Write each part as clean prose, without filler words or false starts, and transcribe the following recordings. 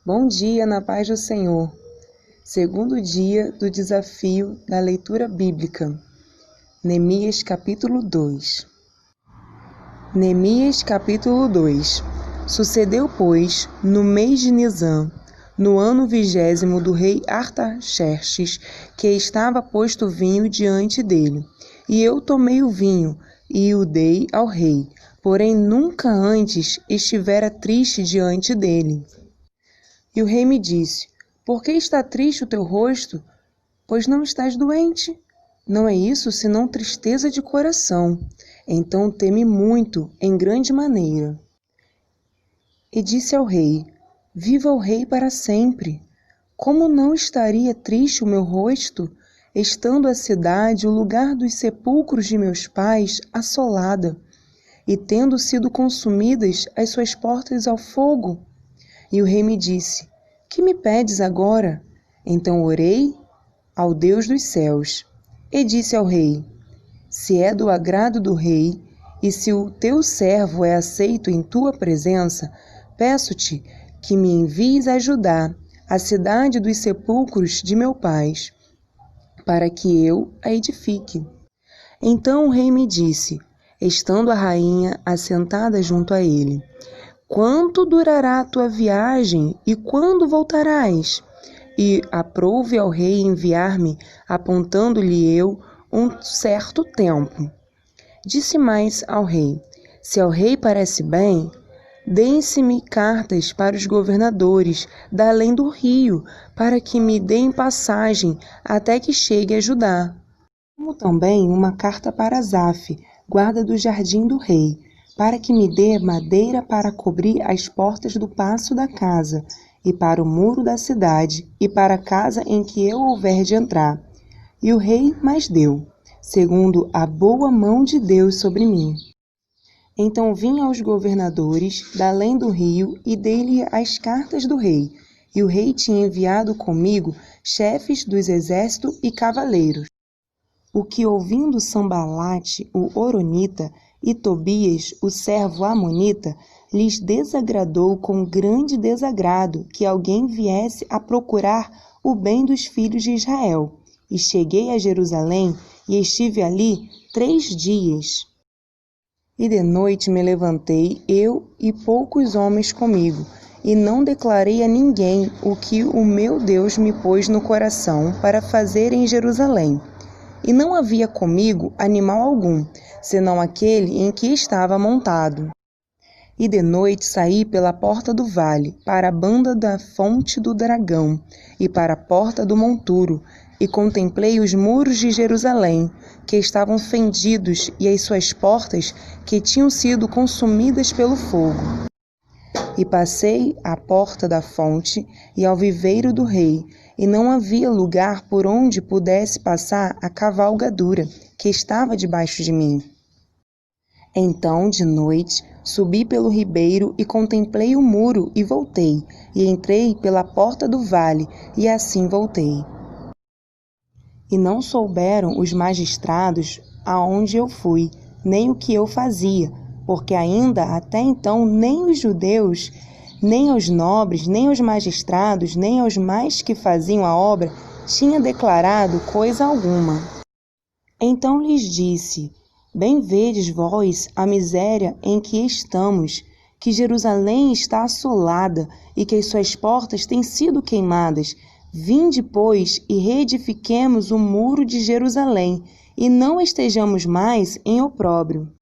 Bom dia na paz do Senhor. Segundo dia do desafio da leitura bíblica. Neemias capítulo 2. Neemias capítulo 2. Sucedeu, pois, no mês de Nisã, no ano 20º do rei Artaxerxes, que estava posto vinho diante dele. E eu tomei o vinho e o dei ao rei, porém nunca antes estivera triste diante dele. E o rei me disse: Por que está triste o teu rosto? Pois não estás doente. Não é isso senão tristeza de coração. Então teme muito, em grande maneira. E disse ao rei: Viva o rei para sempre. Como não estaria triste o meu rosto, estando a cidade, o lugar dos sepulcros de meus pais, assolada, e tendo sido consumidas as suas portas ao fogo? E o rei me disse: Que me pedes agora? Então orei ao Deus dos céus e disse ao rei: Se é do agrado do rei, e se o teu servo é aceito em tua presença, peço-te que me envies a Judá, a cidade dos sepulcros de meu pai, para que eu a edifique. Então o rei me disse, estando a rainha assentada junto a ele: Quanto durará a tua viagem e quando voltarás? E aprouve ao rei enviar-me, apontando-lhe eu um certo tempo. Disse mais ao rei: Se ao rei parece bem, deem-se-me cartas para os governadores da além do rio, para que me deem passagem até que chegue a Judá. Como também uma carta para Asaf, guarda do jardim do rei, para que me dê madeira para cobrir as portas do paço da casa, e para o muro da cidade, e para a casa em que eu houver de entrar. E o rei mais deu, segundo a boa mão de Deus sobre mim. Então vim aos governadores da além do rio e dei-lhe as cartas do rei. E o rei tinha enviado comigo chefes dos exércitos e cavaleiros. O que, ouvindo Sambalate, o horonita, e Tobias, o servo amonita, lhes desagradou com grande desagrado que alguém viesse a procurar o bem dos filhos de Israel. E cheguei a Jerusalém e estive ali 3 dias. E de noite me levantei, eu e poucos homens comigo, e não declarei a ninguém o que o meu Deus me pôs no coração para fazer em Jerusalém. E não havia comigo animal algum, senão aquele em que estava montado. E de noite saí pela porta do vale, para a banda da fonte do dragão, e para a porta do monturo, e contemplei os muros de Jerusalém, que estavam fendidos, e as suas portas, que tinham sido consumidas pelo fogo. E passei à porta da fonte e ao viveiro do rei, e não havia lugar por onde pudesse passar a cavalgadura, que estava debaixo de mim. Então, de noite, subi pelo ribeiro e contemplei o muro e voltei, e entrei pela porta do vale, e assim voltei. E não souberam os magistrados aonde eu fui, nem o que eu fazia, porque ainda até então nem os judeus, nem aos nobres, nem aos magistrados, nem aos mais que faziam a obra, tinha declarado coisa alguma. Então lhes disse: Bem vedes vós a miséria em que estamos, que Jerusalém está assolada e que as suas portas têm sido queimadas. Vinde, pois, e reedifiquemos o muro de Jerusalém, e não estejamos mais em opróbrio.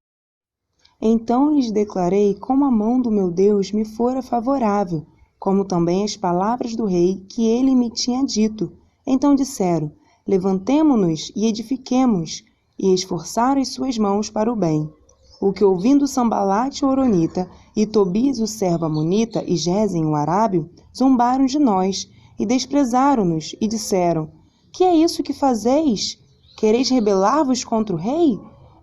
Então lhes declarei como a mão do meu Deus me fora favorável, como também as palavras do rei que ele me tinha dito. Então disseram: Levantemo-nos e edifiquemos, e esforçaram as suas mãos para o bem. O que, ouvindo Sambalate o horonita, e Tobias o servo amonita, e Gesem o arábio, zombaram de nós, e desprezaram-nos, e disseram: Que é isso que fazeis? Quereis rebelar-vos contra o rei?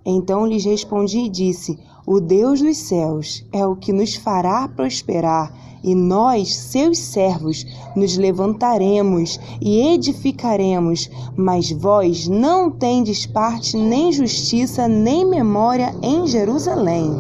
Então lhes respondi e disse: O Deus dos céus é o que nos fará prosperar, e nós, seus servos, nos levantaremos e edificaremos, mas vós não tendes parte nem justiça nem memória em Jerusalém.